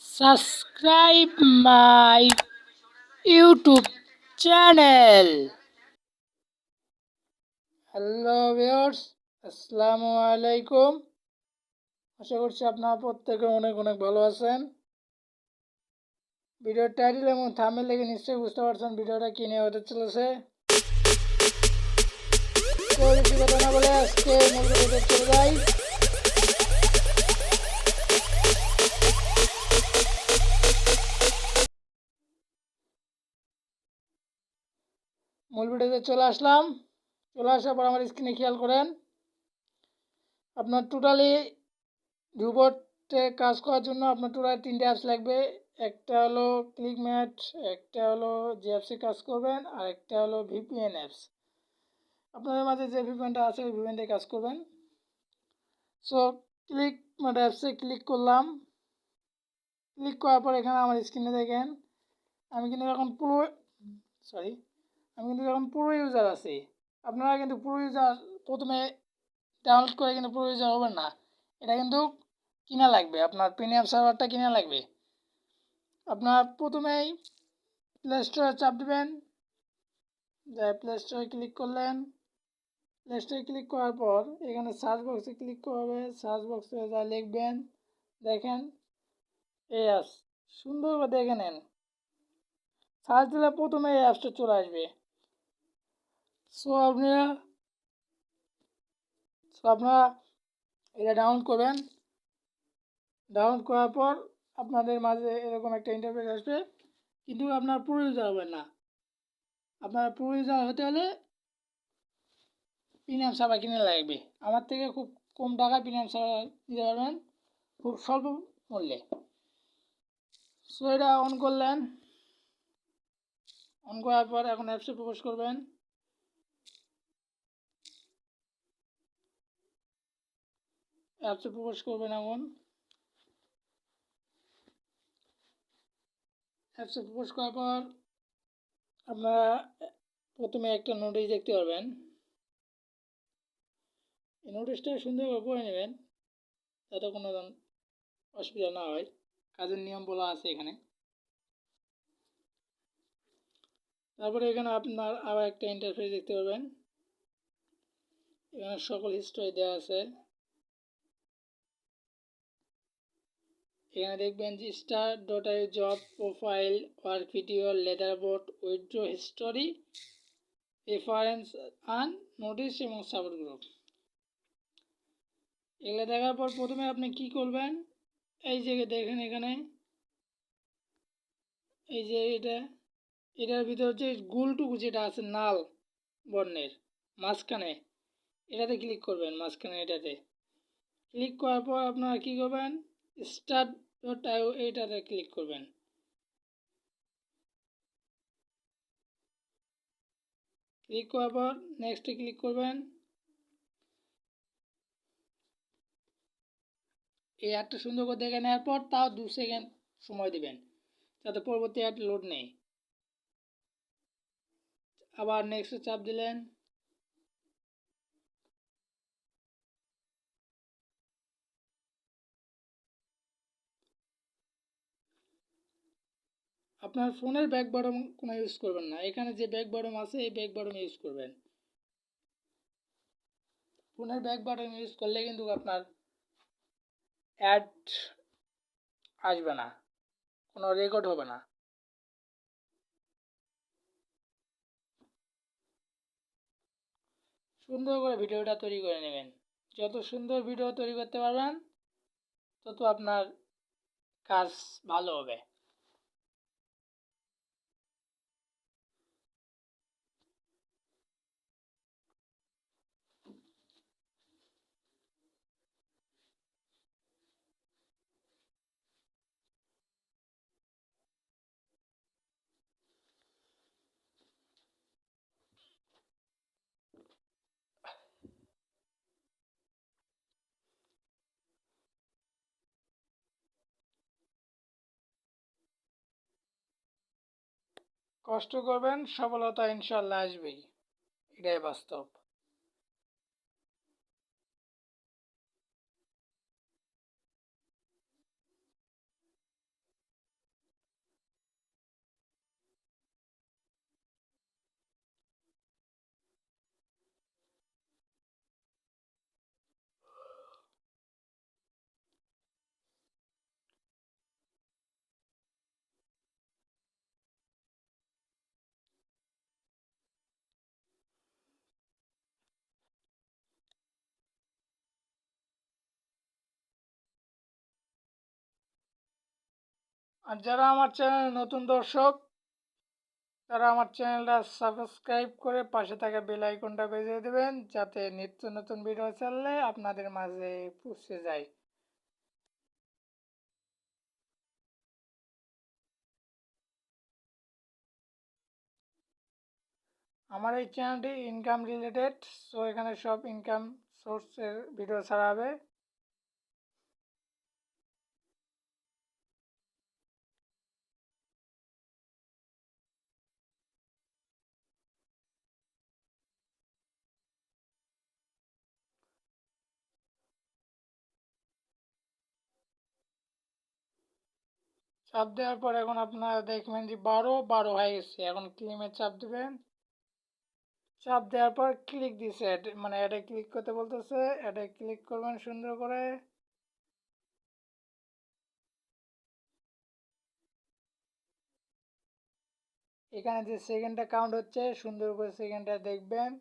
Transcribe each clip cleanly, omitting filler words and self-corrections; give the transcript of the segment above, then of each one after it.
subscribe my YouTube channel. Hello viewers, আসসালামু আলাইকুম। আশা করছি আপনারা প্রত্যেকে অনেক অনেক ভালো আছেন। ভিডিওর টাইটেল এবং থাম্বনেল দেখে নিশ্চয়ই বুঝতে পারছেন ভিডিওটা কী নিয়ে হতে চলেছে। তো বেশি কথা না বলে আজকে মূল ভিডিওতে চলে যাই। মূল ভিডিওতে চলে আসলাম। চলে আসার পর আমার স্ক্রিনে খেয়াল করেন, আপনার টোটালি রোবটে কাজ করার জন্য আপনার টোটাল 3টে অ্যাপস লাগবে। একটা হলো ক্লিকম্যাট, একটা হলো যে অ্যাপসে কাজ করবেন, আর একটা হলো ভিপিএন অ্যাপস। আপনাদের মাঝে যে ভিপিএনটা আছে ওই ভিপিএন দিয়ে কাজ করবেন। সো ক্লিকম্যাট অ্যাপসে ক্লিক করলাম। ক্লিক করার পর এখানে আমার স্ক্রিনে দেখেন আমি কিন্তু এখন পুরো ইউজার আছি। আপনারা কিন্তু পুরো ইউজার প্রথমে ডাউনলোড করে কিন্তু পুরো ইউজার হবেন না, এটা কিন্তু কিনা লাগবে, আপনার প্রিমিয়াম সার্ভারটা কিনা লাগবে। আপনার প্রথমেই প্লে স্টোরে চাপ দেবেন, প্লে স্টোরে ক্লিক করলেন। প্লে স্টোরে ক্লিক করার পর এখানে সার্চ বক্সে ক্লিক করবে। সার্চ বক্সে যা লিখবেন দেখেন এই অ্যাপস, সুন্দর করে দেখে নেন। সার্চ দিলে প্রথমে এই অ্যাপসটা চলে আসবে। সো আপনারা এটা ডাউনলোড করবেন। ডাউনলোড করার পর আপনাদের মাঝে এরকম একটা ইন্টারফেস আসবে, কিন্তু আপনার পুরো ইউজার হবেন না। আপনার পুরো ইউজার হতে হলে প্রিমিয়াম সার্ভার কিনে লাগবে। আমার থেকে খুব কম টাকায় প্রিমিয়াম সার্ভার নিতে পারবেন, খুব স্বল্প মূল্যে। সো এটা অন করলেন। অন করার পর এখন অ্যাপসে প্রবেশ করবেন। অ্যাপসে প্রবেশ করবেন এখন। অ্যাপসে প্রবেশ করার পর আপনারা প্রথমে একটা নোটিশ দেখতে পারবেন। এই নোটিশটা সুন্দরভাবে পড়ে নেবেন যাতে কোনো অসুবিধা না হয়। কাজের নিয়ম বলা আছে এখানে। তারপরে এখানে আপনার আবার একটা ইন্টারফেস দেখতে পাবেন। এখানে সকল হিস্ট্রি দেওয়া আছে। এখানে দেখবেন যে Start.io job profile, work video, letter board, withdraw history, reference and notice এবং সাপোর্ট গ্রুপ। এগুলো দেখার পর প্রথমে আপনি কি করবেন, এই যে দেখেন এখানে এই যে এটার ভিতর যে গোলটুকু যেটা আছে লাল বর্ণের মাঝখানে, এটাতে ক্লিক করবেন। মাঝখানে এটাতে ক্লিক করার পর আপনারা কী করবেন, Start.io এটাতে ক্লিক করবেন। ক্লিক করার পর নেক্সটে ক্লিক করবেন। এই অ্যাডটা সুন্দর করে দেখে নেওয়ার পর তাও 2 সেকেন্ড সময় দেবেন যাতে পরবর্তী অ্যাড লোড নেই। আবার নেক্সটে চাপ দিলেন। আপনার ফোনের ব্যাক বাটন কোনো ইউজ করবেন না, এখানে যে ব্যাক বাটন আছে এই ব্যাক বাটন ইউজ করবেন। ফোনের ব্যাক বাটন ইউজ করলে কিন্তু আপনার অ্যাড আসবে না, কোনো রেকর্ড হবে না। সুন্দর করে ভিডিওটা তৈরি করে নেবেন। যত সুন্দর ভিডিও তৈরি করতে পারবেন তত আপনার কাজ ভালো হবে। কষ্ট করবেন, সফলতা ইনশাল্লাহ আসবেই, এটাই বাস্তব। আর যারা আমার চ্যানেল নতুন দর্শক, তারা আমার চ্যানেলটা সাবস্ক্রাইব করে পাশে থাকা বেল আইকনটা বাজিয়ে দেবেন, যাতে নিত্য নতুন ভিডিও ছাড়লে আপনাদের মাঝে পৌঁছে যায়। আমার এই চ্যানেলটি ইনকাম রিলেটেড, সো এখানে সব ইনকাম সোর্সের ভিডিও ছাড়া হবে। চাপ দেওয়ার পর এখন আপনারা দেখবেন যে 12 হয়ে গেছে। এখন ক্লেমে চাপ দেবেন। চাপ দেওয়ার পর ক্লিক দিছে, মানে অ্যাডে ক্লিক করতে বলতেছে, অ্যাডে ক্লিক করবেন সুন্দর করে। এখানে যে সেকেন্ডটা কাউন্ট হচ্ছে, সুন্দর করে সেকেন্ডটা দেখবেন।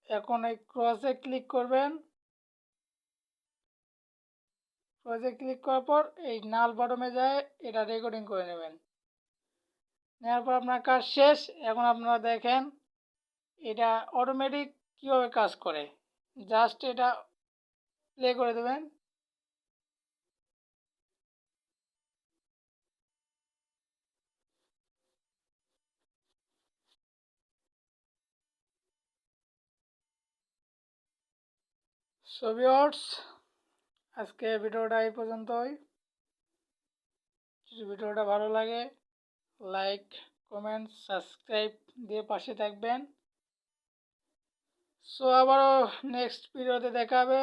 এখন এই ক্রসে ক্লিক করবেন। ক্রসে ক্লিক করার পর এই নাল বটমে যায় এটা রেকর্ডিং করে নেবেন। নেওয়ার পর আপনার কাজ শেষ। এখন আপনারা দেখেন এটা অটোমেটিক কীভাবে কাজ করে। জাস্ট এটা প্লে করে দেবেন। সো ভিউয়ার্স, আজকে ভিডিওটা এই পর্যন্তই। যদি ভিডিওটা ভালো লাগে, লাইক, কমেন্ট, সাবস্ক্রাইব দিয়ে পাশে থাকবেন। সো আবারও নেক্সট ভিডিওতে দেখা হবে।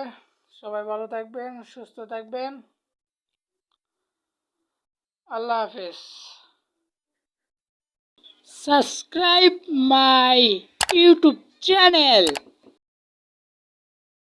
সবাই ভালো থাকবেন, সুস্থ থাকবেন। আল্লাহ হাফেজ। Subscribe my YouTube channel.